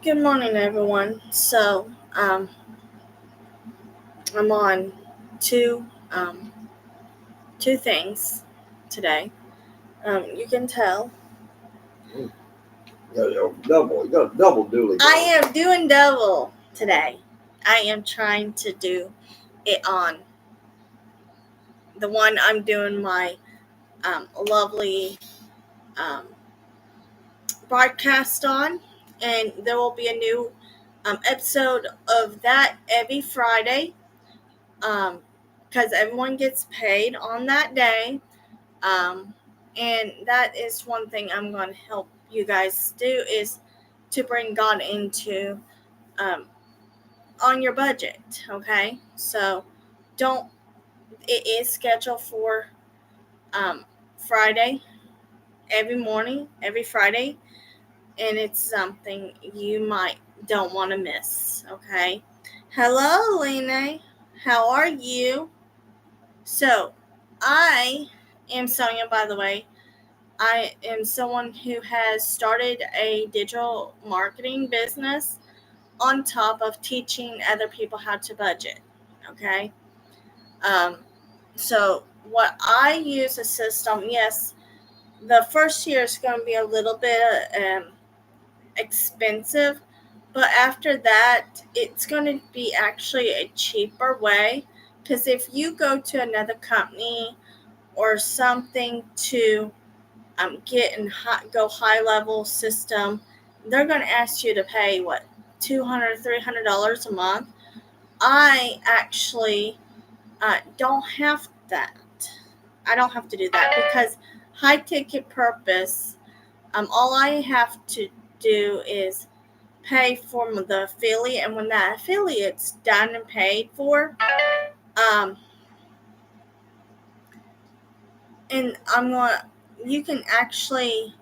Good morning, everyone. I'm on two um, two things today. You can tell You got double duty. I am doing double today. I am trying to do it on the one I'm doing my lovely um, broadcast on, and there will be a new episode of that every Friday because everyone gets paid on that day. Um, and that is one thing I'm going to help you guys do is to bring God into um, on your budget. Okay, so don't. It is scheduled for um, Friday every morning, every Friday, and it's something you might don't want to miss. Okay. Hello, Lena. How are you? So, I am Sonya, by the way. I am someone who has started a digital marketing business on top of teaching other people how to budget. Okay. Um, so, what I use a system, yes, the first year is going to be a little bit expensive, but after that, it's going to be actually a cheaper way. Because if you go to another company or something to get and go high level system, they're going to ask you to pay what $200, $300 a month. I actually don't have that. I don't have to do that because high ticket purpose. All I have to do is pay for the affiliate, and when that affiliate's done and paid for, um, and I'm gonna, you can actually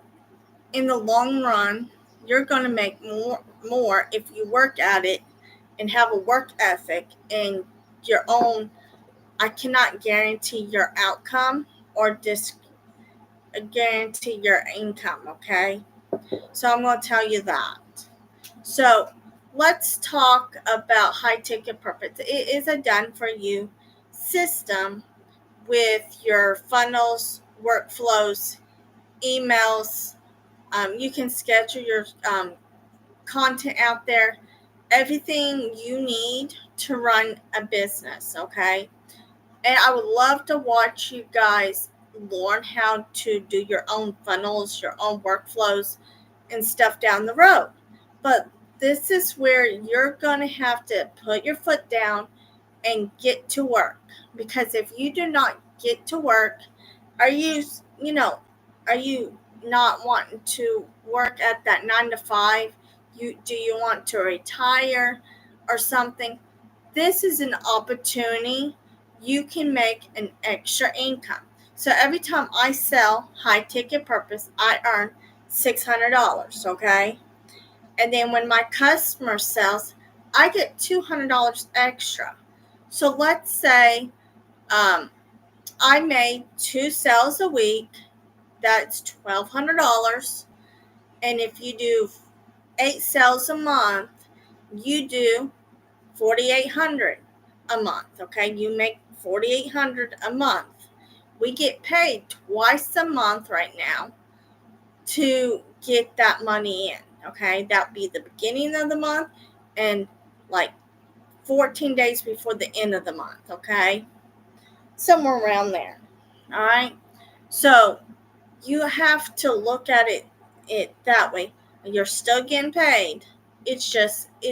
in the long run, you're going to make more if you work at it and have a work ethic and your own. I cannot guarantee your outcome or guarantee your income. Okay, so I'm going to tell you that. So let's talk about high ticket purpose. It is a done for you system with your funnels, workflows, emails. You can schedule your content out there, everything you need to run a business, okay? And I would love to watch you guys learn how to do your own funnels, your own workflows, and stuff down the road. But this is where you're going to have to put your foot down and get to work. Because if you do not get to work, are you, you know, are you not wanting to work at that 9 to 5? Do you want to retire or something? This is an opportunity. You can make an extra income. So every time I sell high ticket purpose, I earn $600. Okay, and then when my customer sells, I get $200 extra. So let's say um, I made 2 sales a week. That's $1,200. And if you do 8 sales a month, you do 4,800 a month. Okay, you make 4,800 a month. We get paid twice a month right now to get that money in. Okay, that'd be the beginning of the month and like 14 days before the end of the month. Okay, somewhere around there. All right, so you have to look at it that way. You're still getting paid. It's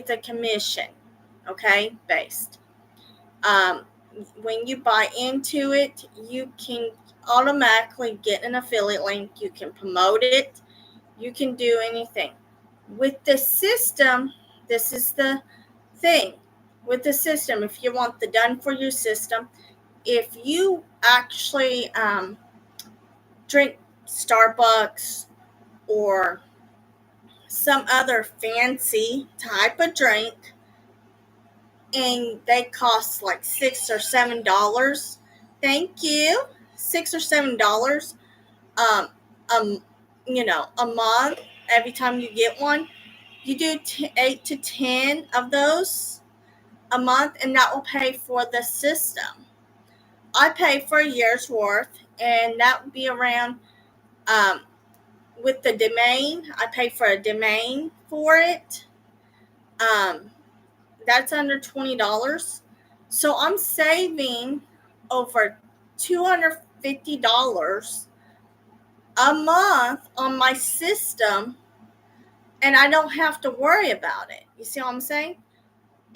a commission, okay, based. Um, when you buy into it, you can automatically get an affiliate link. You can promote it. You can do anything with the system. This is the thing with the system. If you want the done for you system, if you actually drink Starbucks or some other fancy type of drink and they cost like $6 or $7. Thank you. $6 or $7 um a month every time you get one. You do 8 to 10 of those a month, and that will pay for the system. I pay for a year's worth, and that would be around, um, with the domain. I pay for a domain for it. Um, that's under $20. So I'm saving over $250 a month on my system, and I don't have to worry about it. You see what I'm saying?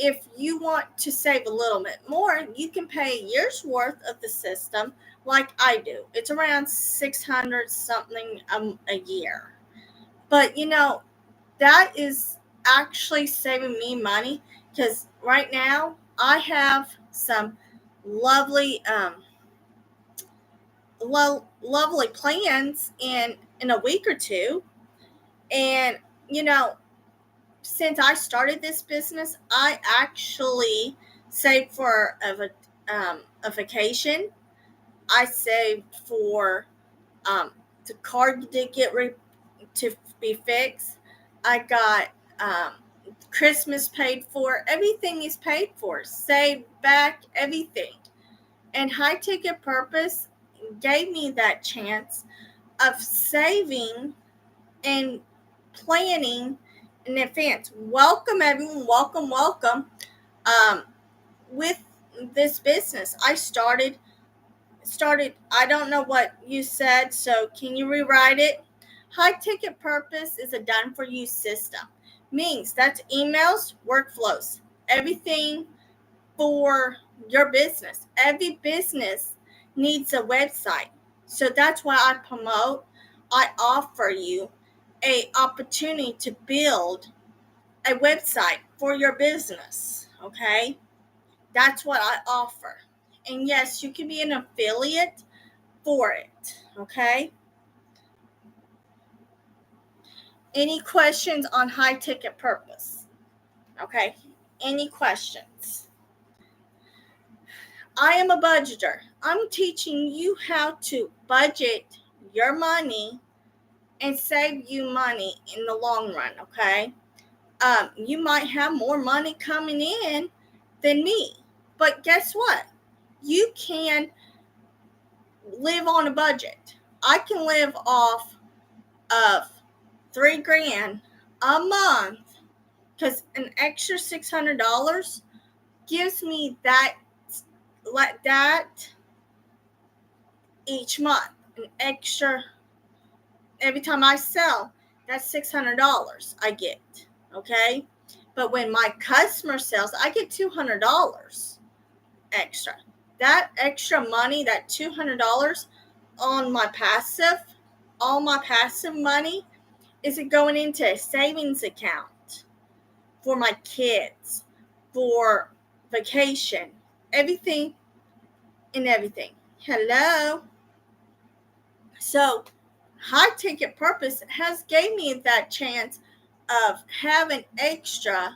If you want to save a little bit more, you can pay a year's worth of the system like I do. It's around 600 something a year. But that is actually saving me money, because right now I have some lovely lovely plans in a week or two. And you know since I started this business, I actually saved for a vacation. I saved for the car to to be fixed. I got Christmas paid for. Everything is paid for. Saved back everything. And High Ticket Purpose gave me that chance of saving and planning in advance. Welcome, everyone. Welcome, welcome. Um, with this business, I started. I don't know what you said, so can you rewrite it? High Ticket Purpose is a done for you system. Means that's emails, workflows, everything for your business. Every business needs a website. So that's why I offer you a opportunity to build a website for your business. Okay? That's what I offer. And yes, you can be an affiliate for it. Okay? Any questions on High Ticket Purpose? Okay? Any questions? I am a budgeter. I'm teaching you how to budget your money and save you money in the long run, okay? You might have more money coming in than me, but guess what? You can live on a budget. I can live off of $3,000 a month, because an extra $600 gives me that each month. An extra every time I sell, that's $600 I get. Okay? But when my customer sells, I get $200 extra. That extra money, that $200 on my passive, all my passive money, is it going into a savings account for my kids, for vacation, everything and everything. Hello? So High Ticket Purpose has gave me that chance of having extra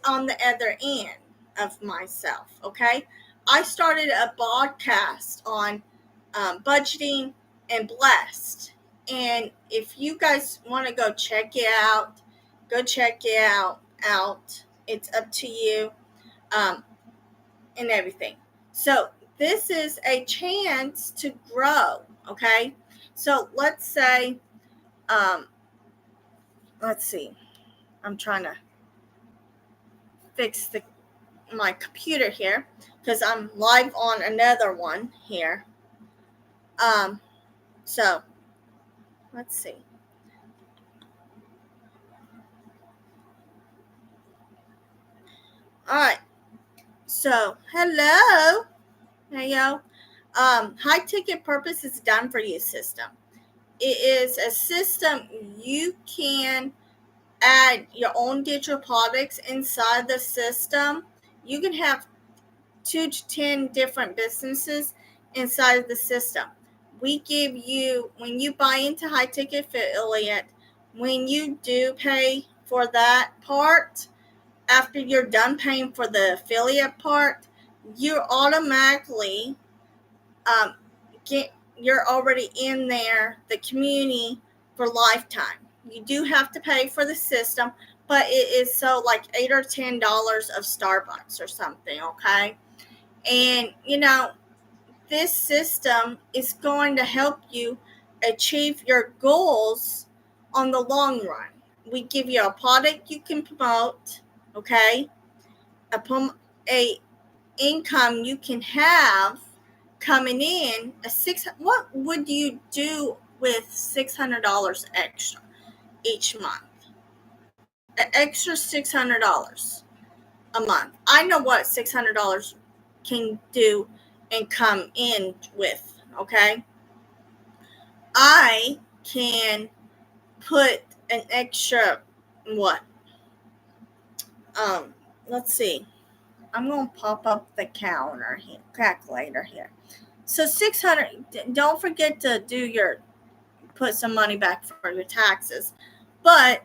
on the other end of myself. Okay, I started a podcast on budgeting and blessed, and if you guys want to go check it out, go check it out. It's up to you, um, and everything. So this is a chance to grow. Okay, so let's say, um, let's see, I'm trying to fix my computer here because I'm live on another one here. So let's see. All right. So hello. Hey yo. High Ticket Purpose is done for you system. It is a system you can add your own digital products inside the system. You can have 2 to 10 different businesses inside of the system. We give you, when you buy into High Ticket Affiliate, when you do pay for that part, after you're done paying for the affiliate part, you automatically um, you're already in there, the community, for lifetime. You do have to pay for the system, but it is so like $8 or $10 of Starbucks or something, okay? And this system is going to help you achieve your goals on the long run. We give you a product you can promote, okay? A income you can have coming in. What would you do with $600 extra each month? An extra $600 a month. I know what $600 can do and come in with, okay? I can put an extra what? Let's see. I'm going to pop up the calculator here. So 600, don't forget to put some money back for your taxes. But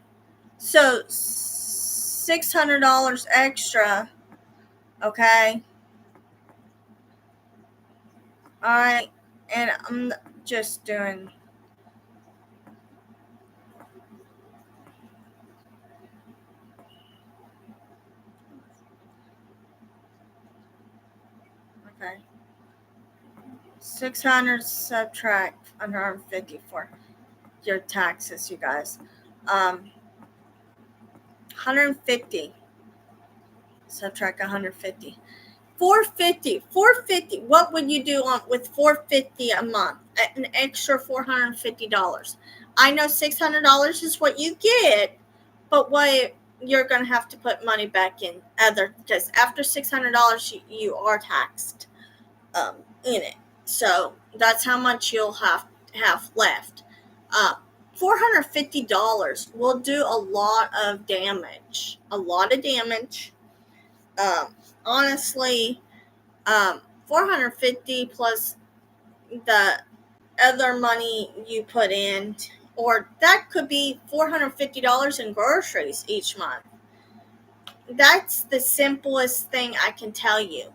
so $600 extra, okay? All right. And I'm just doing okay. 600 subtract 150 for your taxes, you guys. 150 subtract 150. 450. What would you do with 450 a month? An extra $450. I know $600 is what you get, but what you're going to have to put money back in because after $600 you are taxed in it. So that's how much you'll have left. $450 will do a lot of damage. Honestly, 450 plus the other money you put in, or that could be $450 in groceries each month. That's the simplest thing I can tell you.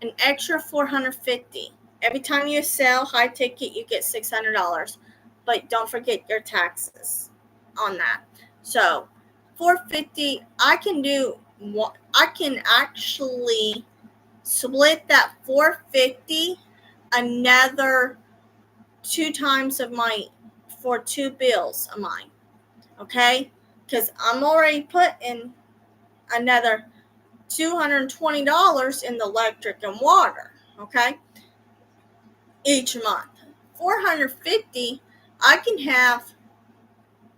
An extra $450. Every time you sell high ticket, you get $600, but don't forget your taxes on that. So $450, I can actually split that $450 another 2 times of for 2 bills of mine, okay? Because I'm already putting another $220 in the electric and water, okay, each month. $450, I can have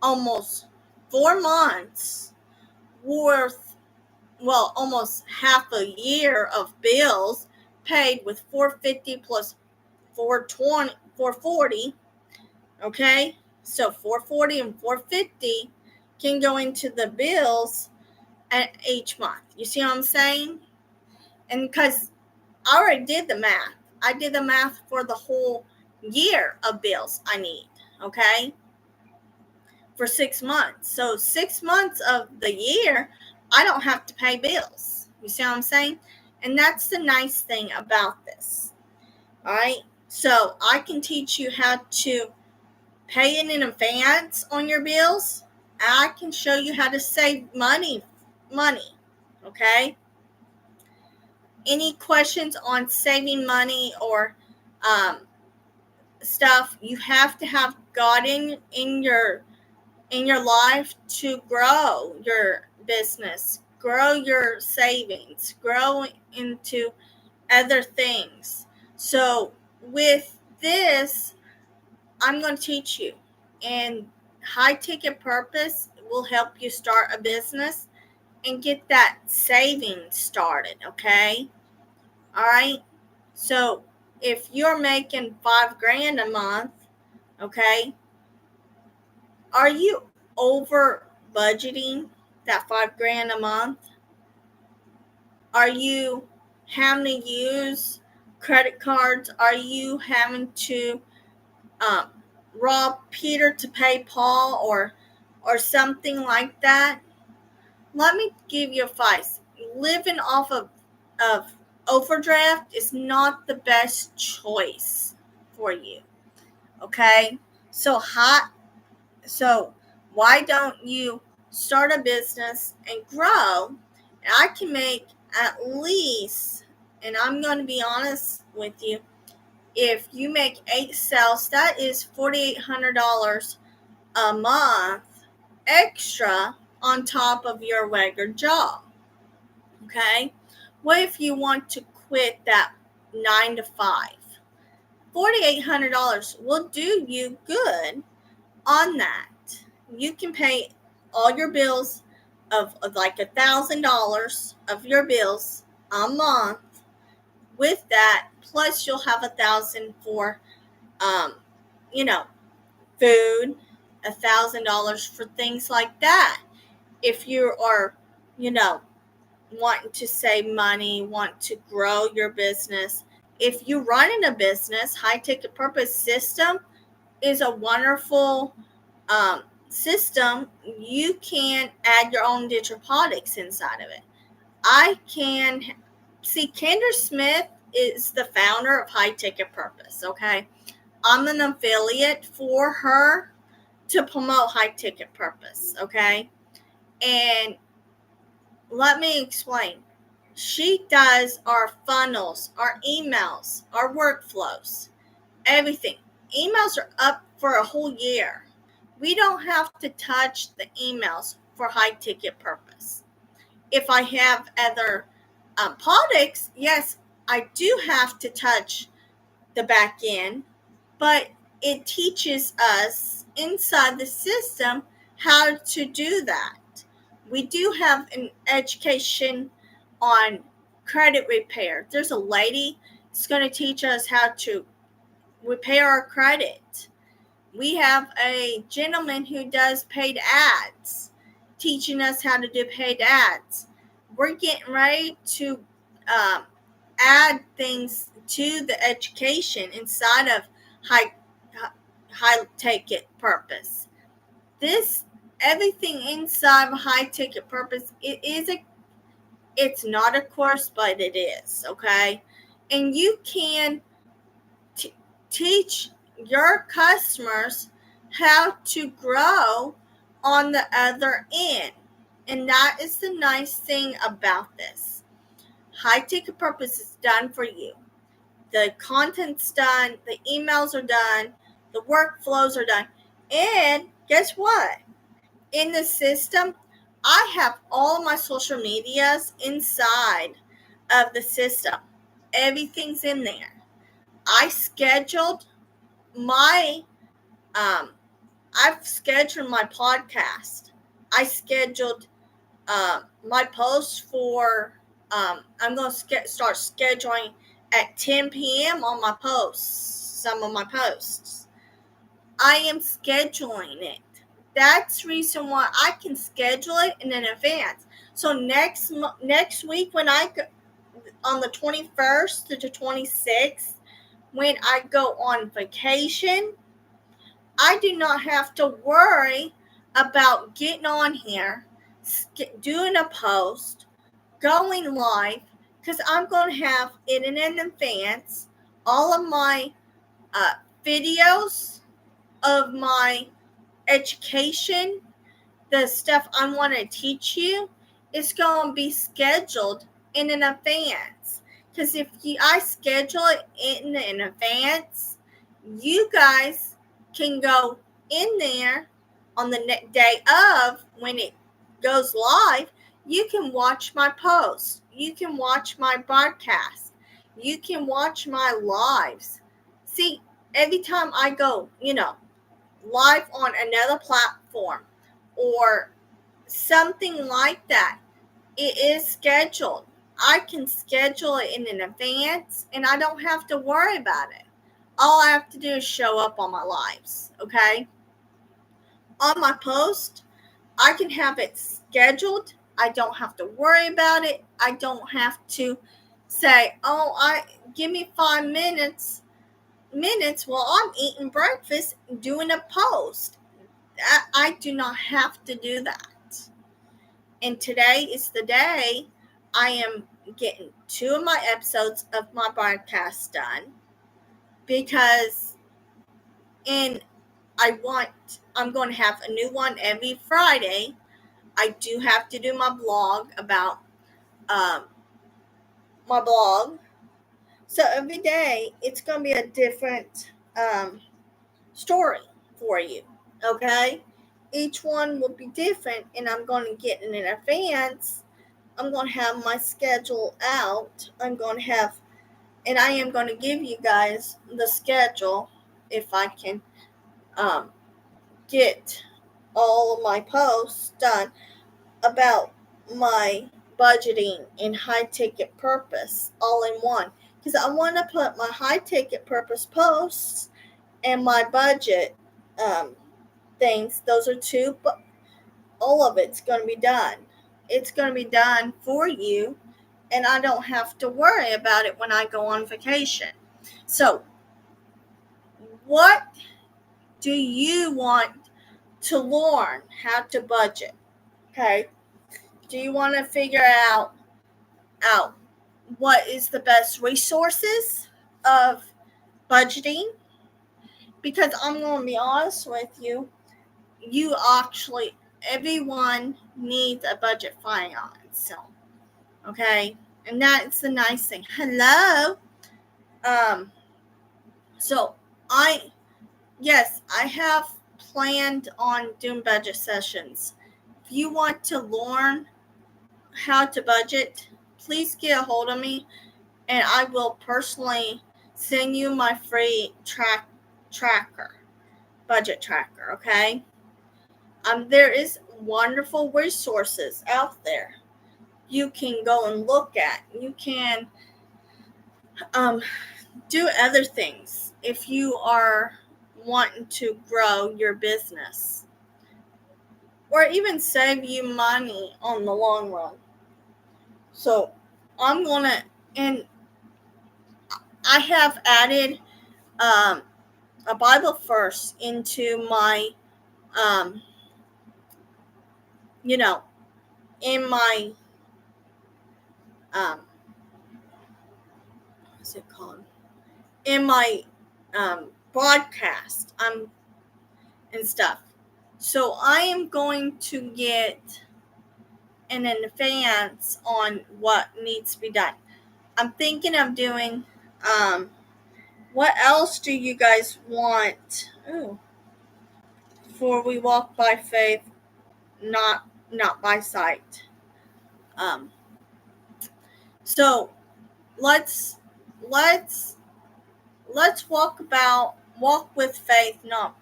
almost 4 months worth, well, almost half a year of bills paid with $450 plus 440, okay? So $440 and $450 can go into the bills at each month. You see what I'm saying? And because I already did the math. I did the math for the whole year of bills I need, okay? For 6 months. So 6 months of the year, I don't have to pay bills. You see what I'm saying? And that's the nice thing about this. All right? So I can teach you how to pay it in advance on your bills. I can show you how to save money. Okay? Any questions on saving money or stuff? You have to have God in your life to grow your business, grow your savings, grow into other things. So with this, I'm going to teach you, and high ticket purpose will help you start a business and get that savings started, okay? All right? So if you're making $5,000 a month, okay, are you over budgeting that $5,000 a month? Are you having to use credit cards? Are you having to rob Peter to pay Paul or something like that? Let me give you advice. Living off of overdraft is not the best choice for you. Okay? So why don't you start a business and grow, and I can make at least, and I'm going to be honest with you, if you make 8 sales, that is $4,800 a month extra on top of your regular job. Okay? What if you want to quit that 9 to 5? $4,800 will do you good on that. You can pay all your bills of like $1,000 of your bills a month with that, plus you'll have 1,000 for um, you know, food, $1,000 for things like that. If you are, you know, wanting to save money, want to grow your business, if you're running a business, high ticket purpose system is a wonderful system. You can add your own digital products inside of it. I can see Kendra Smith is the founder of High Ticket Purpose. Okay, I'm an affiliate for her to promote High Ticket Purpose. Okay, and let me explain. She does our funnels, our emails, our workflows, everything. Emails are up for a whole year. We don't have to touch the emails for high ticket purpose. If I have other products, yes, I do have to touch the back end, but it teaches us inside the system how to do that. We do have an education on credit repair. There's a lady that's going to teach us how to repair our credit. We have a gentleman who does paid ads, teaching us how to do paid ads. We're getting ready to um, add things to the education inside of high high ticket purpose. This everything inside of high ticket purpose, it's not a course, but it is, okay? And you can teach your customers how to grow on the other end. And that is the nice thing about this. High ticket purpose is done for you. The content's done, the emails are done, the workflows are done. And guess what? In the system, I have all my social medias inside of the system. Everything's in there. I scheduled my um I've scheduled my podcast. I scheduled my posts for I'm going to start scheduling at 10 p.m. on my posts, some of my posts. I am scheduling it. That's the reason why I can schedule it in advance. So next week when I go on the 21st to the 26th, when I go on vacation, I do not have to worry about getting on here, doing a post, going live, because I'm going to have it in advance. All of my videos of my education, the stuff I want to teach you, is going to be scheduled in advance. Because if I schedule it in advance, you guys can go in there on the day of when it goes live. You can watch my posts. You can watch my broadcast. You can watch my lives. See, every time I go, live on another platform or something like that, it is scheduled. I can schedule it in advance and I don't have to worry about it. All I have to do is show up on my lives, okay? On my post, I can have it scheduled. I don't have to worry about it. I don't have to say, "Oh, give me 5 minutes while I'm eating breakfast doing a post." I do not have to do that. And today is the day I am getting 2 of my episodes of my podcast done because I'm going to have a new one every Friday I do have to do my blog about um, my blog. So every day it's going to be a different story for you. Okay? Each one will be different, and I'm going to get in advance. I'm going to have my schedule out. And I am going to give you guys the schedule if I can um, get all of my posts done about my budgeting and high ticket purpose all in one. Because I want to put my high ticket purpose posts and my budget um, things. Those are two, but all of it's going to be done. It's going to be done for you, and I don't have to worry about it when I go on vacation. So, what do you want to learn how to budget? Okay. Do you want to figure out what is the best resources of budgeting? Because I'm going to be honest with you, you actually everyone needs a budget finance. So, okay, and that's the nice thing. Hello. Um. So I yes, I have planned on doing budget sessions. If you want to learn how to budget, please get a hold of me, and I will personally send you my free tracker, budget tracker. Okay. There is wonderful resources out there. You can go and look at. You can um, do other things if you are wanting to grow your business or even save you money on the long run. So I'm gonna, and I have added um, a Bible verse into my, um, you know, in my, um, what's it called? In my broadcast and stuff. So I am going to get an advance on what needs to be done. I'm thinking of doing. What else do you guys want? Ooh, for we walk by faith, not by sight. Um, so let's let's let's walk with faith, not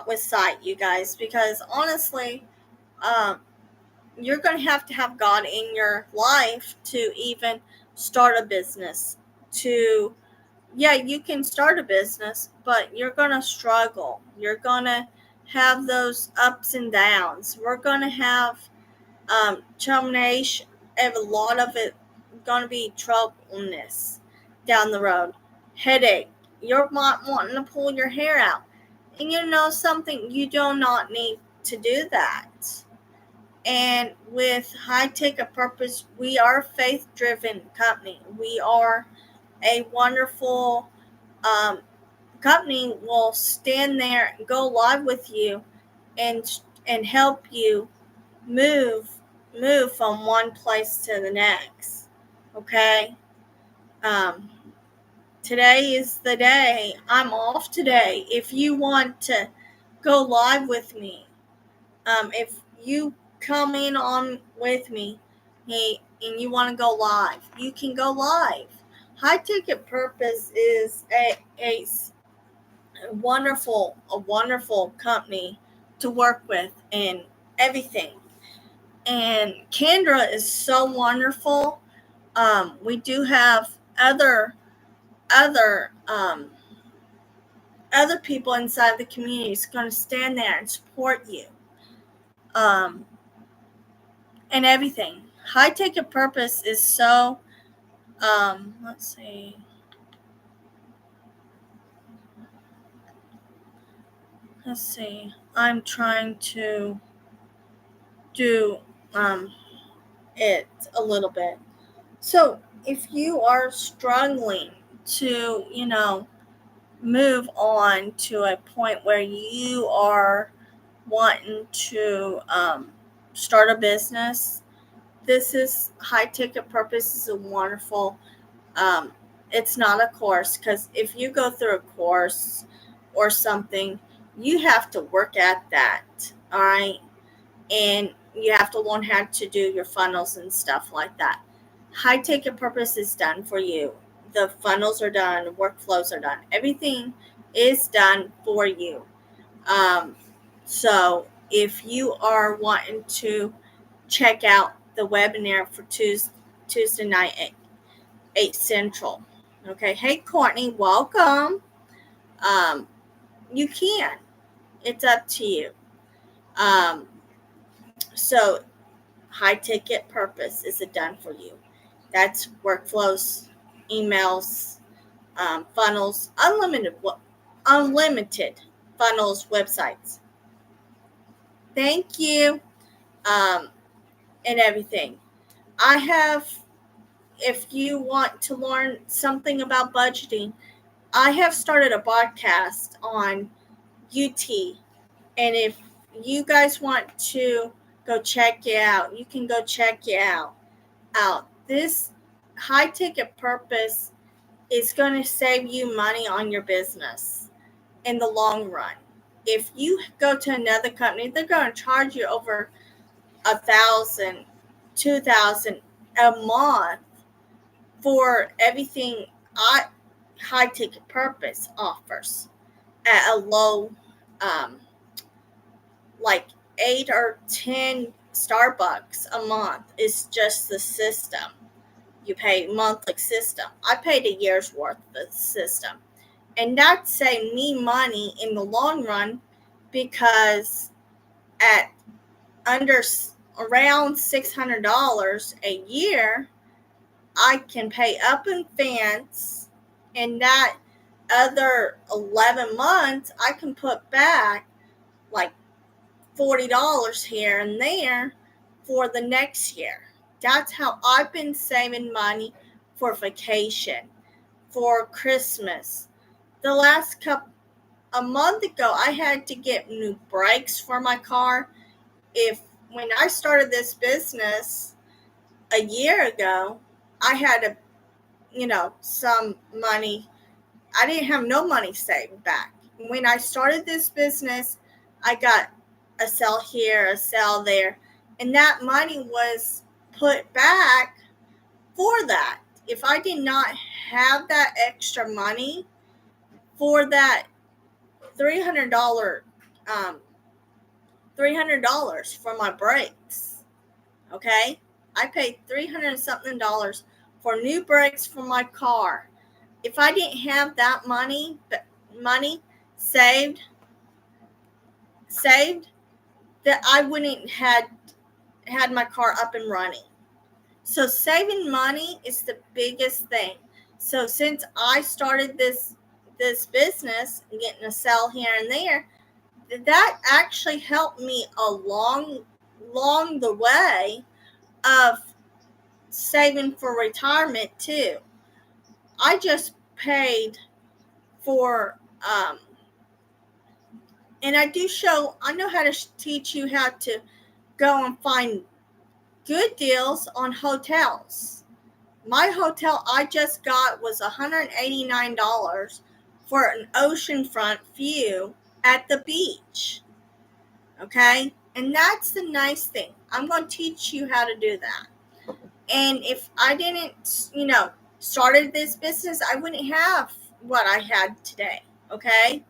with sight, you guys. Because honestly, um, you're going to have God in your life to even start a business. To Yeah, you can start a business, but you're going to struggle. You're going to have those ups and downs. We're going to have termination, and a lot of it going to be troubleness down the road. Headache. You're not wanting to pull your hair out. And you know something, you do not need to do that. And with High Ticket Purpose, we are a faith-driven company. We are a wonderful um, company. Will stand there and go live with you and help you move from one place to the next. Okay. Um, Today is the day. I'm off today. If you want to go live with me, if you come in on with me, hey, and you want to go live, you can go live. High Ticket Purpose is a wonderful company to work with and everything. And Kendra is so wonderful. We do have other other people inside the community is going to stand there and support you. Um, and everything. High Ticket Purpose is so, let's see. Let's see. I'm trying to do it a little bit. So if you are struggling to, move on to a point where you are wanting to start a business, this is High Ticket Purpose is a wonderful. Um, it's not a course, because if you go through a course or something, you have to work at that. All right, and you have to learn how to do your funnels and stuff like that. High Ticket Purpose is done for you. The funnels are done, workflows are done, everything is done for you. Um, so if you are wanting to check out the webinar for Tuesday night at 8 Central. Okay. Hey, Courtney, welcome. Um, you can. It's up to you. So High Ticket Purpose is it done for you. That's workflows, emails, funnels, unlimited funnels websites. Thank you. Um, and everything. I have, if you want to learn something about budgeting, I have started a podcast on UT. And if you guys want to go check it out, you can go check it out. This High Ticket Purpose is going to save you money on your business in the long run. If you go to another company, they're going to charge you over $1,000, $2,000 a month for everything High Ticket Purpose offers at a low, like 8 or 10 Starbucks a month is just the system. You pay monthly system. I paid a year's worth of the system, and that saved me money in the long run, because at under around $600 a year, I can pay up in advance, and that other 11 months I can put back like $40 here and there for the next year. That's how I've been saving money for vacation, for Christmas. The last a month ago, I had to get new brakes for my car. When I started this business a year ago, I had some money. I didn't have no money saved back. When I started this business, I got a sale here, a sale there, and that money was put back for that. If I did not have that extra money for that $300, $300 for my brakes, okay? I paid $300 something for new brakes for my car. If I didn't have that money saved, that I wouldn't had my car up and running. So saving money is the biggest thing. So since I started this business, getting a sale here and there, that actually helped me along the way of saving for retirement too. I just paid for and I know how to teach you how to go and find good deals on hotels. My hotel I just got was $189 for an oceanfront view at the beach. Okay? And that's the nice thing. I'm going to teach you how to do that. And if I didn't, started this business, I wouldn't have what I had today. Okay?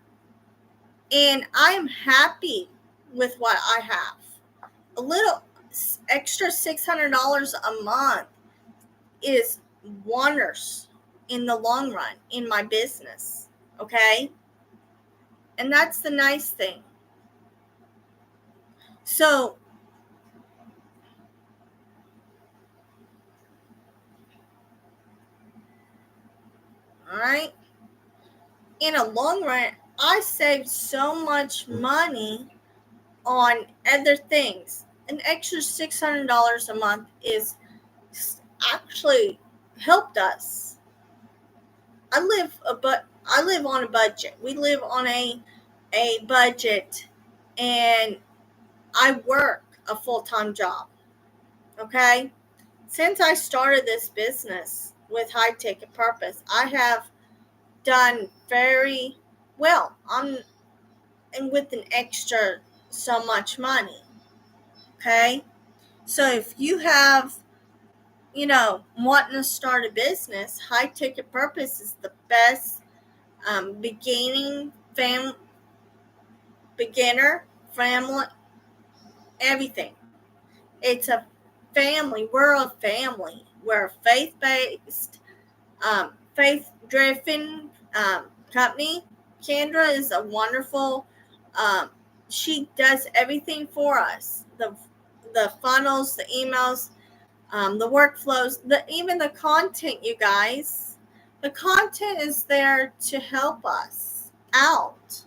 And I'm happy with what I have. A little extra $600 a month is wonders in the long run in my business. Okay? And that's the nice thing. So, all right, in a long run, I saved so much money on other things. An extra $600 a month is actually helped us. I live on a budget. We live on a budget, and I work. a full-time job. Okay? Since I started this business with High Ticket Purpose, I have done very well. And with an extra so much money. Okay? So if you have, wanting to start a business, High Ticket Purpose is the best beginner, family, everything. It's a family. We're a family. We're a faith-based, faith-driven company. Kendra is a wonderful. She does everything for us. The funnels, the emails, the workflows, even the content. You guys, the content is there to help us out.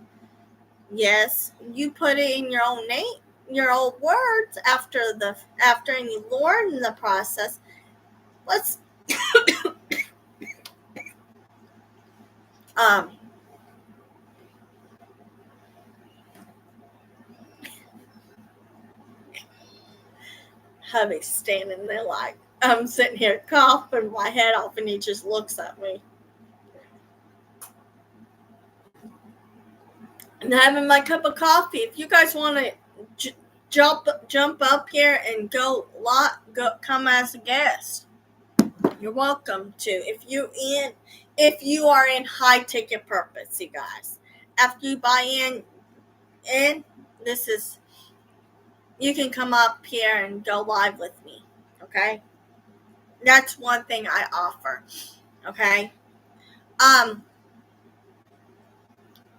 Yes, you put it in your own name, your own words after you learn the process. Let's um hubby standing there like I'm sitting here coughing my head off, and he just looks at me. And having my cup of coffee. If you guys want to jump up here and go come as a guest, you're welcome to. If you are in High Ticket Purpose, you guys, after you buy in, this is, you can come up here and go live with me. Okay, that's one thing I offer. Okay, um,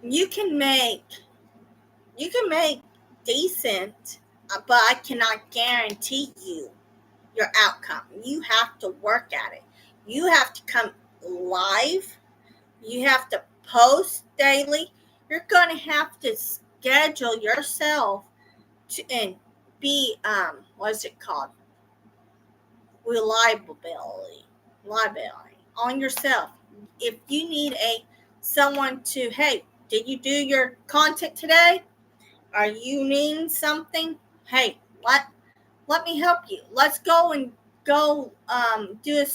you can make decent, but I cannot guarantee you your outcome. You have to work at it. You have to come live. You have to post daily. You're going to have to schedule yourself to and be what is it called? Reliability on yourself. If you need someone to, hey, did you do your content today? Are you needing something? Hey, let me help you. Let's go do a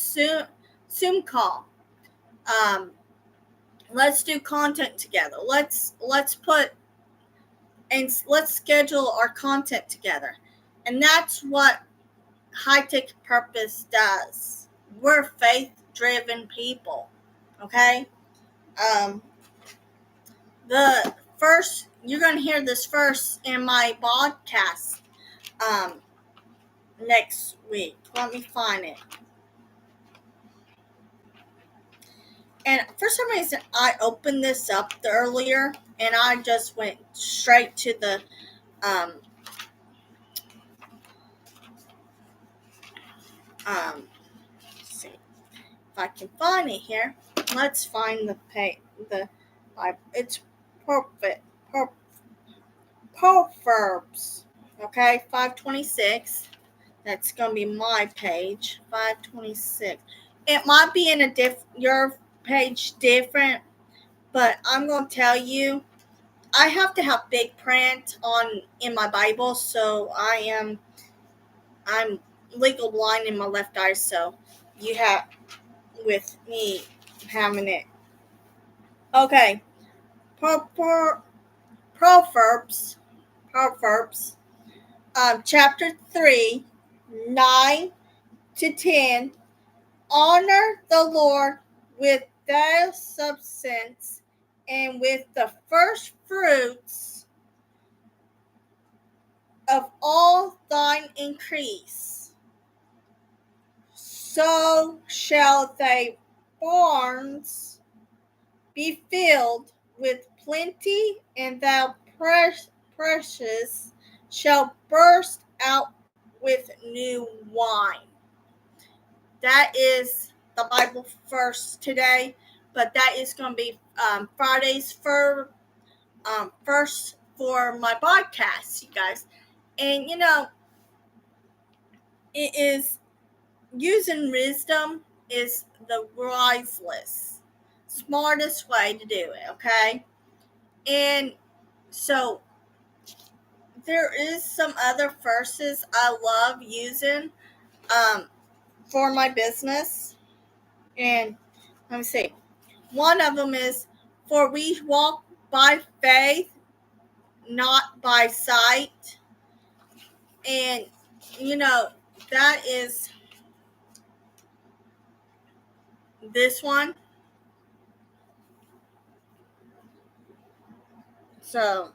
Zoom call. Let's do content together. Let's schedule our content together. And that's what High Ticket Purpose does. We're faith-driven people. Okay? The first, you're going to hear this first in my podcast next week. Let me find it. And for some reason, I opened this up earlier, and I just went straight to the let's see if I can find it here. Let's find it's perfect. Proverbs. Okay, 526. That's gonna be my page. 526. It might be in your page different, but I'm gonna tell you, I have to have big print in my Bible, so I'm legal blind in my left eye, so you have with me having it. Okay, Proverbs, chapter 3, 9-10. Honor the Lord with thy substance and with the first fruits of all thine increase. So shall thy barns be filled with plenty, and thou precious shall burst out with new wine. That is the Bible verse today, but that is going to be Fridays first for my podcast, you guys. And it is using wisdom is the wisest, smartest way to do it. Okay, and so there is some other verses I love using for my business. And let me see. One of them is, "For we walk by faith, not by sight." And, you know, that is this one. So,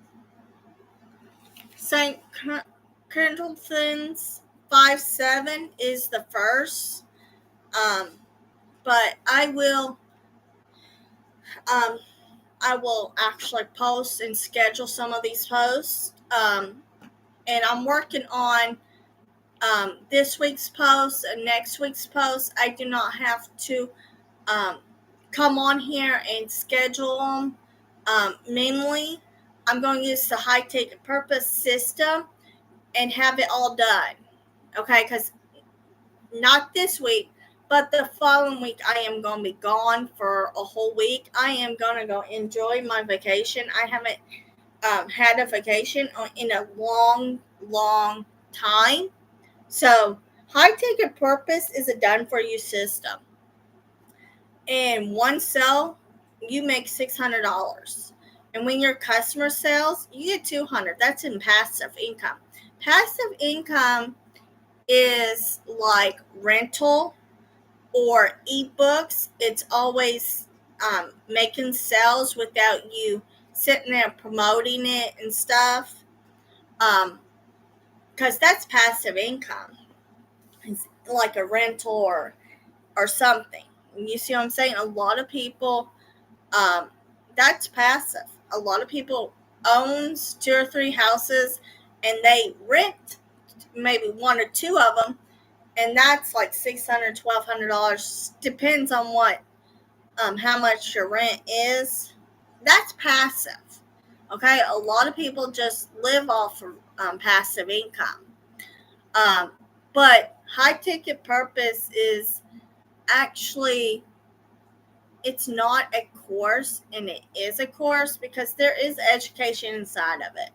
St. Corinthians 5:7 is the first. Um, but um, I will actually post and schedule some of these posts. And I'm working on this week's post and next week's post. I do not have to um, come on here and schedule them manually. I'm going to use the High Ticket Purpose system and have it all done. Okay, because not this week, but the following week I am going to be gone for a whole week. I am going to go enjoy my vacation. I haven't had a vacation in a long time. So, High Ticket Purpose is a done for you system. In one sale, you make $600. And when your customer sells, you get $200. That's in passive income. Passive income is like rental or ebooks. It's always making sales without you sitting there promoting it and stuff. Because that's passive income. It's like a rental or something. You see what I'm saying? A lot of people, that's passive. A lot of people owns 2 or 3 houses and they rent maybe one or two of them, and that's like $600, $1,200. Depends on what, how much your rent is. That's passive. Okay, a lot of people just live off of passive income. Um, but High Ticket Purpose is actually, it's not a course, and it is a course because there is education inside of it.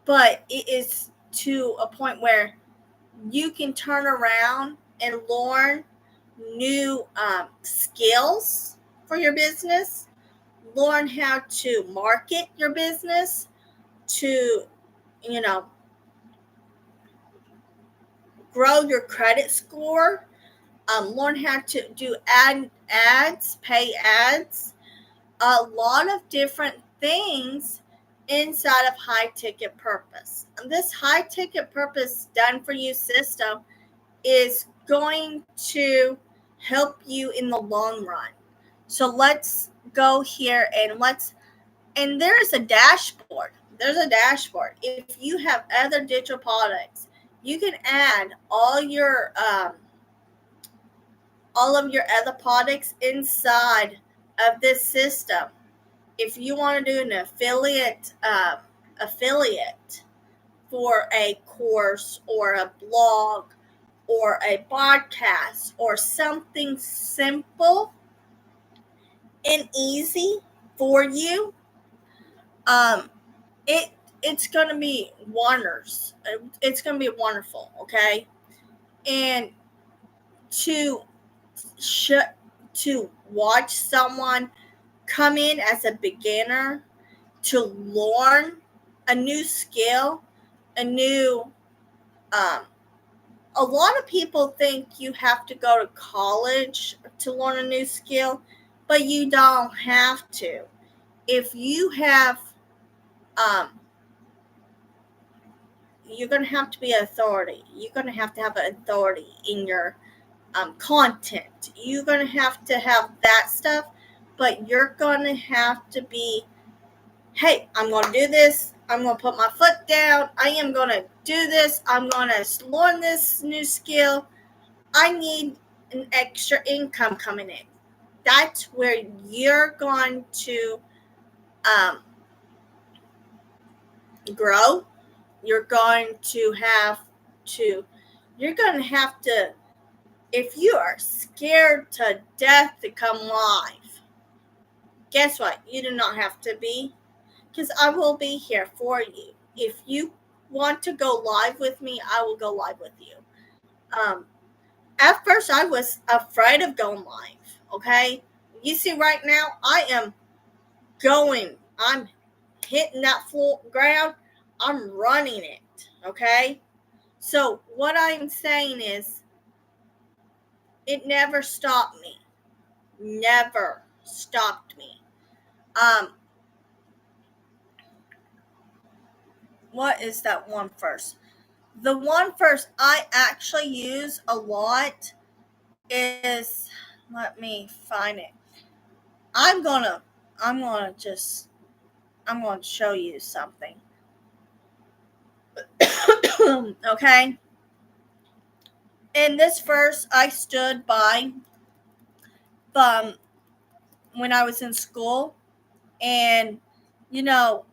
But it is to a point where you can turn around and learn new skills for your business, learn how to market your business, to, you know, grow your credit score, learn how to do ads, pay ads, a lot of different things inside of High Ticket Purpose. And this High Ticket Purpose done for you system is going to help you in the long run. So let's go here and there's a dashboard. There's a dashboard. If you have other digital products, you can add all of your other products inside of this system. If you want to do an affiliate for a course or a blog or a podcast or something simple and easy for you, um, it it's gonna be wonders. It's gonna be wonderful, okay? And to to watch someone come in as a beginner to learn a new skill, a new um, a lot of people think you have to go to college to learn a new skill, but you don't have to. If you have, um, you're going to have to be an authority. You're going to have an authority in your content. You're going to have that stuff, but you're going to have to be, hey, I'm going to do this. I'm going to put my foot down. I am going to do this. I'm going to learn this new skill. I need an extra income coming in. That's where you're going to um, grow. You're going to have to, you're going to have to, if you are scared to death to come live, guess what? You do not have to be. because I will be here for you. If you want to go live with me, I will go live with you. At first, I was afraid of going live. Okay, you see, right now I am going. I'm hitting that floor ground. I'm running it. Okay, so what I'm saying is, it never stopped me. Never stopped me. Um, what is that one first? The one first I actually use a lot is, let me find it. I'm gonna, I'm gonna just, I'm gonna show you something. Okay. In this verse, I stood by um, when I was in school, and you know,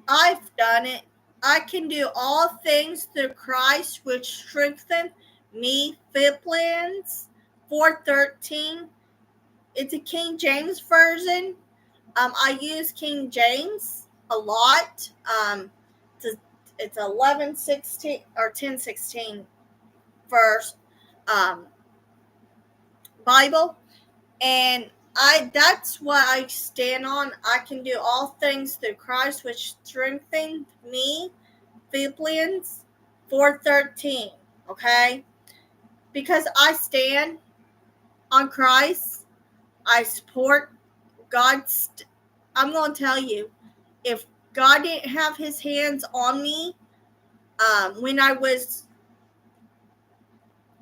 I've done it. I can do all things through Christ, which strengthened me. Philippians 4:13. It's a King James version. I use King James a lot. It's 11:16 or 10:16 verse um, Bible, and that's what I stand on. I can do all things through Christ, which strengthened me. Philippians 4:13. Okay, because I stand on Christ, I support God's. I'm going to tell you, if God didn't have His hands on me when I was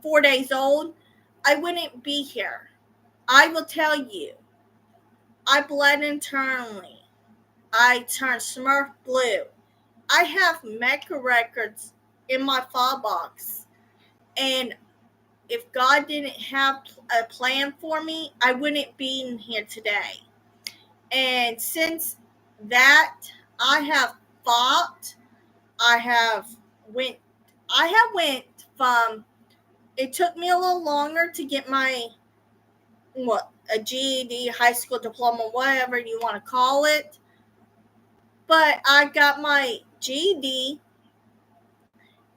4 days old, I wouldn't be here. I will tell you, I bled internally. I turned Smurf blue. I have medical records in my file box. And if God didn't have a plan for me, I wouldn't be in here today. And since that, I have fought. I have went. I have went from. It took me a little longer to get my a GED, high school diploma, whatever you want to call it. But I got my GED,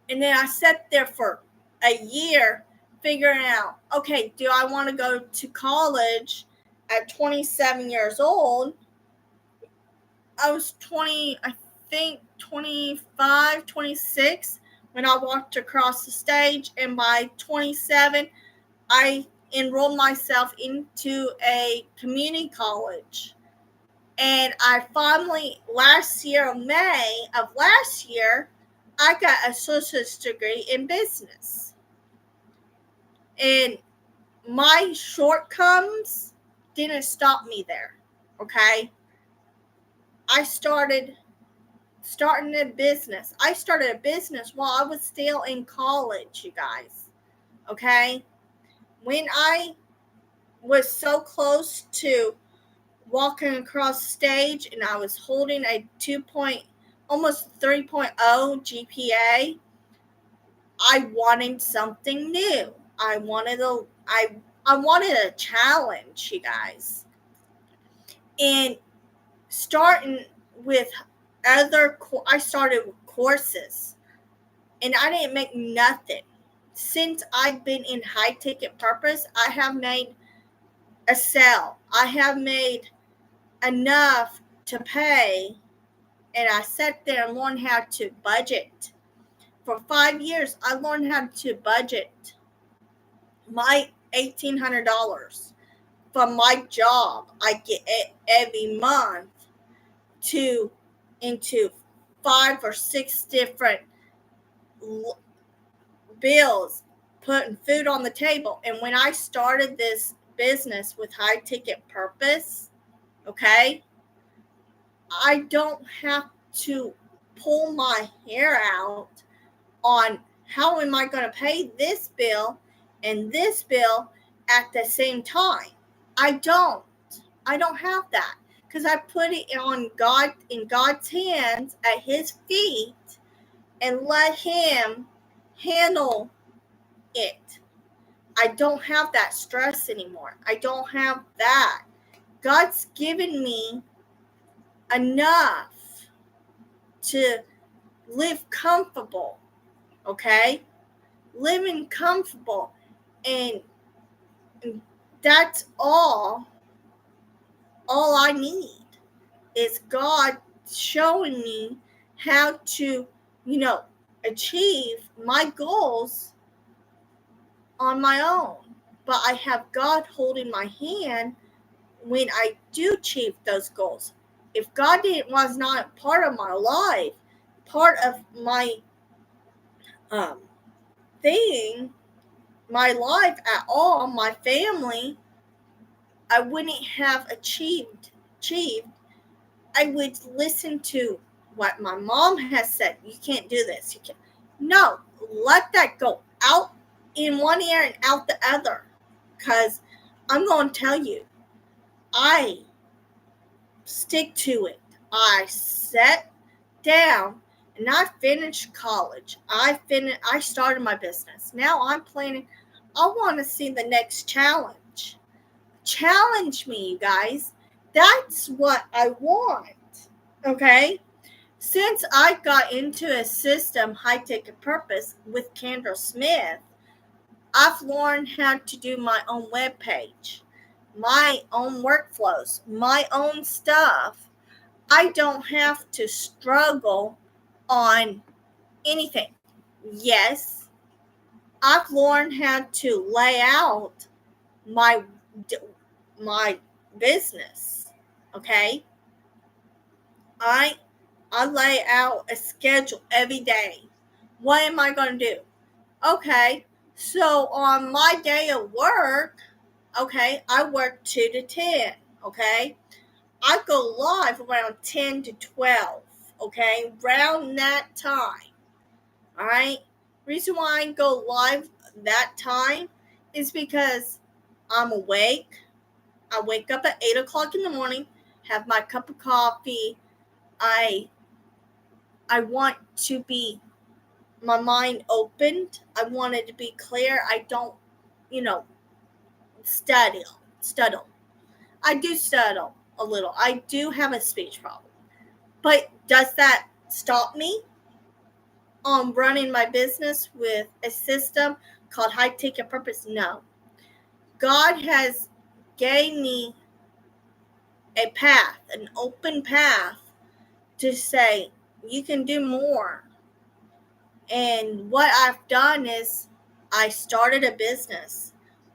and then I sat there for a year figuring out, okay, do I want to go to college at 27 years old? I was 20, I think 25, 26 when I walked across the stage, and by 27, I enrolled myself into a community college. And I finally, May of last year, I got a associate's degree in business. And my shortcomings didn't stop me there. Okay. I starting a business. I started a business while I was still in college, you guys. Okay. When I was so close to walking across the stage and I was holding a 2 point, almost 3.0 GPA, I wanted something new. I wanted a challenge, you guys. And starting with I started with courses, and I didn't make nothing. Since I've been in high ticket purpose, I have made a sale. I have made enough to pay, and I sat there and learned how to budget. For 5 years, I learned how to budget my $1,800 from my job I get every month to into 5 or 6 different bills, putting food on the table. And when I started this business with high ticket purpose, okay, I don't have to pull my hair out on how am I going to pay this bill and this bill at the same time. I don't have that, because I put it on God, in God's hands, at His feet, and let Him handle it. I don't have that stress anymore. I don't have that. God's given me enough to live comfortable, okay? Living comfortable, and that's all I need is God showing me how to, you know, achieve my goals on my own. But I have God holding my hand when I do achieve those goals. If God was not part of my life, part of my um, thing, my life at all, my family, I wouldn't have achieved. I would listen to what my mom has said. You can't do this. You can't. No, let that go out in one ear and out the other. Because I'm going to tell you, I stick to it. I sat down and I finished college. I started my business. Now I'm planning. I want to see the next challenge. Challenge me, you guys. That's what I want. Okay? Since I got into a system, High Ticket Purpose, with Kendra Smith, I've learned how to do my own web page, my own workflows, my own stuff. I don't have to struggle on anything. Yes, I've learned how to lay out my my business. Okay, I I lay out a schedule every day. What am I going to do? Okay, so on my day of work, okay, I work 2 to 10. Okay, I go live around 10 to 12. Okay, around that time. All right. Reason why I go live that time is because I'm awake. I wake up at 8 o'clock in the morning, have my cup of coffee. I I want to be my mind opened. I want it to be clear. I don't, you know, study. I do study a little. I do have a speech problem. But does that stop me on running my business with a system called High Ticket Purpose? No. God has gave me a path, an open path to say you can do more. And what I've done is I started a business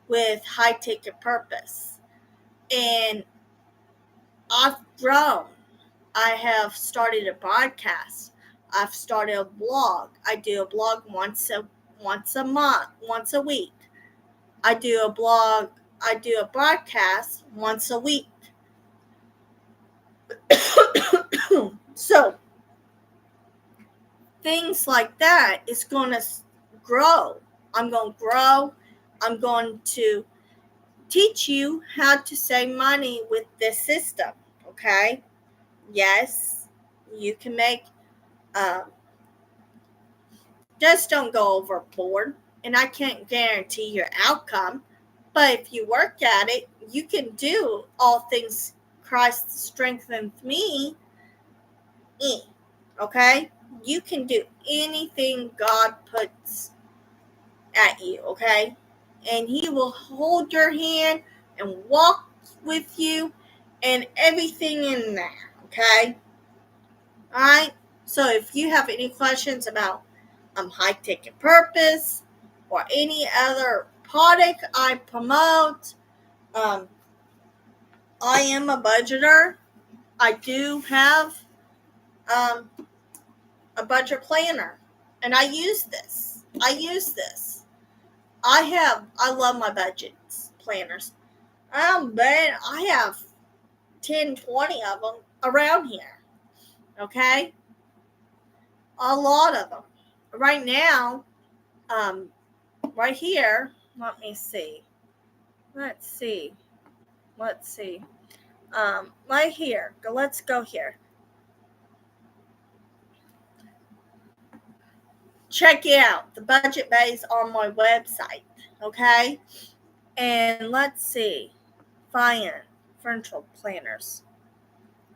with High Ticket Purpose, and I've grown. I have started a podcast. I've started a blog. I do a blog once a month, once a week. I do a blog. I do a broadcast once a week. So things like that is going to grow. I'm going to grow. I'm going to teach you how to save money with this system. Okay. Yes, you can make. Um, just don't go overboard. And I can't guarantee your outcome. But if you work at it, you can do all things Christ strengthens me in. Okay? You can do anything God puts at you, okay? And He will hold your hand and walk with you and everything in there, okay? Alright? So if you have any questions about High Ticket Purpose or any other product I promote, um, I am a budgeter. I do have um, a budget planner, and I use this. I love my budget planners. But I have 10, 20 of them around here. Okay? A lot of them. Right now, um, right here, let me see. Let's see. Right here. Let's go here. Check it out. The budget base on my website. Okay? And let's see. Furniture planners.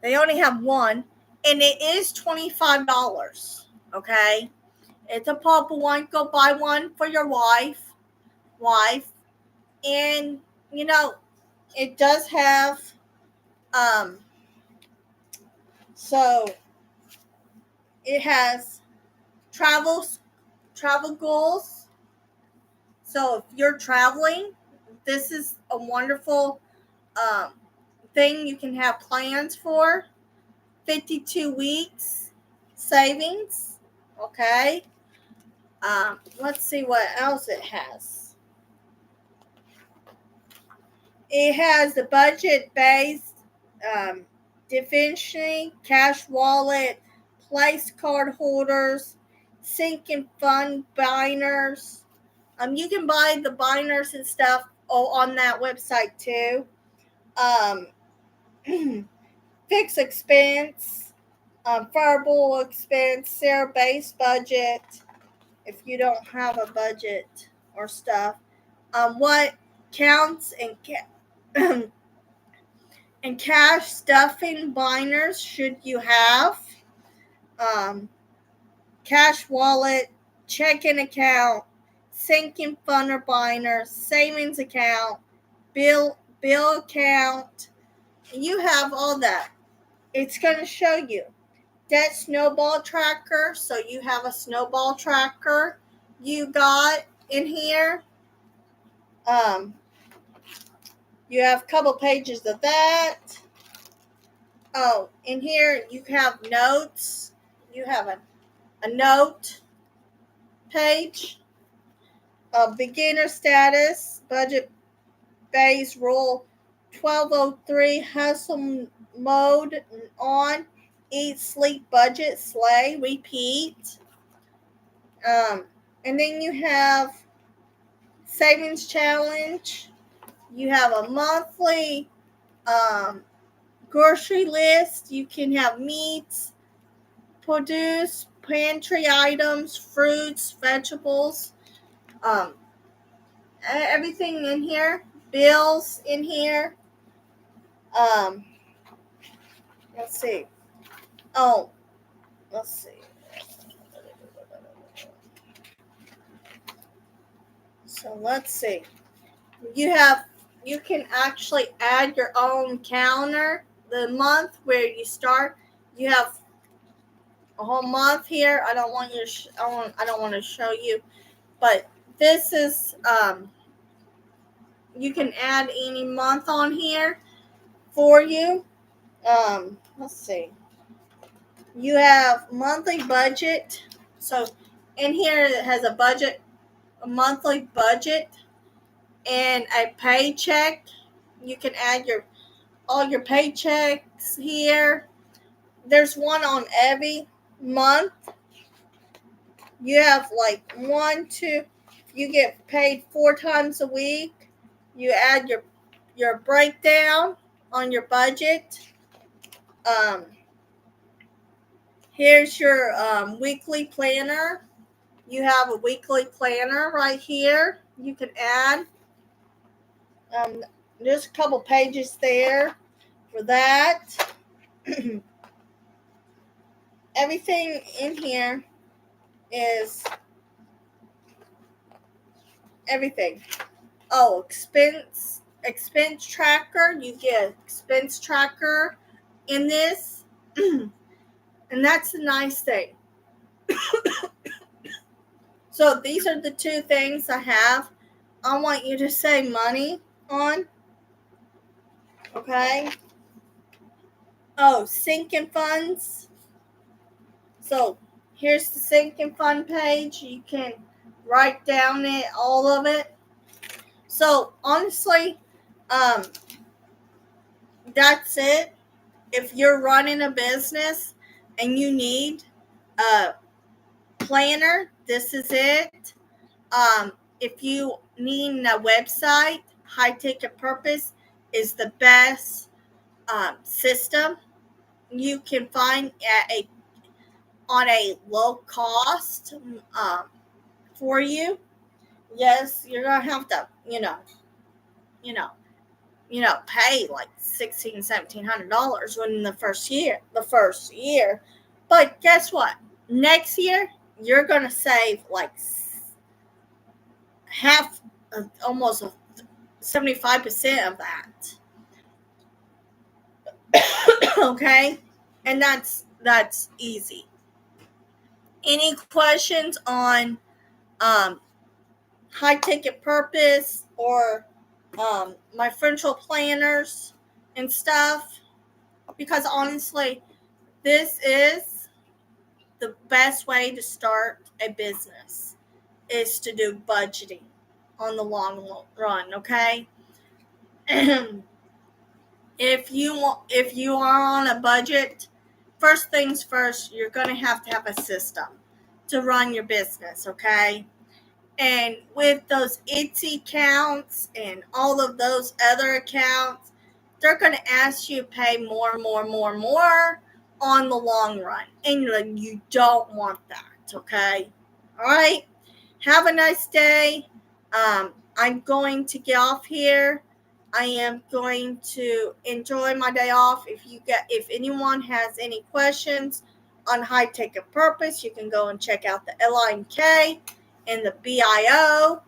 They only have one, and it is $25. Okay, it's a purple one. Go buy one for your wife, and you know it does have um. So it has travels travel goals. So if you're traveling, this is a wonderful um, thing you can have plans for. 52 weeks savings. Okay. Let's see what else it has. It has the budget based definition, cash wallet, place card holders, sync and fund binders. You can buy the binders and stuff on that website too. Um, fixed expense, variable expense, zero base budget. If you don't have a budget or stuff, what counts and cash stuffing binders should you have? Um, cash wallet, checking account, sinking funder binder, savings account, bill account. You have all that. It's going to show you that snowball tracker. So you have a snowball tracker you got in here. Um, you have a couple pages of that. Oh, in here you have notes. You have a note page. Beginner status, budget base rule 1203, hustle mode on, eat, sleep, budget, slay, repeat. And then you have savings challenge. You have a monthly grocery list. You can have meats, produce, pantry items, fruits, vegetables, um, everything in here. Bills in here. Um, let's see. Oh, let's see. So let's see. You have you can actually add your own calendar. The month where you start, you have a whole month here. I don't want you to. I don't want to show you, but this is you can add any month on here for you. Let's see. You have monthly budget. So in here it has a budget, a monthly budget, and a paycheck. You can add your all your paychecks here. There's one on every month. You have like one, two. You get paid 4 times a week. You add your breakdown on your budget. Um, here's your weekly planner. You have a weekly planner right here. You can add. Um, there's a couple pages there for that. Everything in here is everything. Oh, expense tracker. You get expense tracker in this, and that's a nice thing. So these are the two things I have. I want you to save money on. Okay. Oh, sinking funds. So here's the sinking fund page. You can write down all of it. So honestly, um, that's it. If you're running a business and you need a planner, this is it. If you need a website, High Ticket Purpose is the best system you can find at a on a low cost for you. Yes, you're gonna have to, you know, pay like $1,600-$1,700 within the first year. But guess what? Next year, you're going to save like half, almost 75% of that. Okay? And that's easy. Any questions on um, high ticket purpose or my financial planners and stuff? Because honestly, this is the best way to start a business is to do budgeting on the long run. Okay. If you are on a budget, first things first, you're going to have a system to run your business. Okay. And with those Etsy accounts and all of those other accounts, they're going to ask you to pay more on the long run. And you don't want that, okay? All right? Have a nice day. I'm going to get off here. I am going to enjoy my day off. If anyone has any questions on high ticket purpose, you can go and check out the LINK and the BIO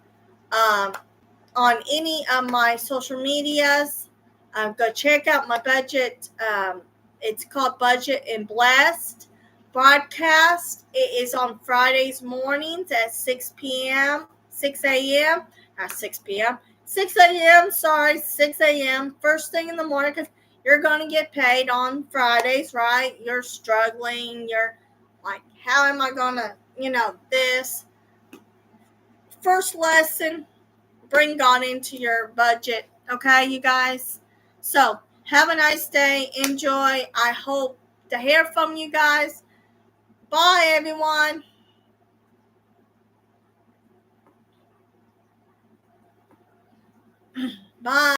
on any of my social medias. Go check out my budget. It's called Budget and Blessed broadcast. It is on Fridays mornings at 6 p.m., 6 a.m., not 6 p.m., 6 a.m., 6 a.m., first thing in the morning, because you're going to get paid on Fridays, right? You're struggling. You're like, how am I going to, this? First lesson, bring God into your budget. Okay, you guys? So, have a nice day. Enjoy. I hope to hear from you guys. Bye, everyone. Bye.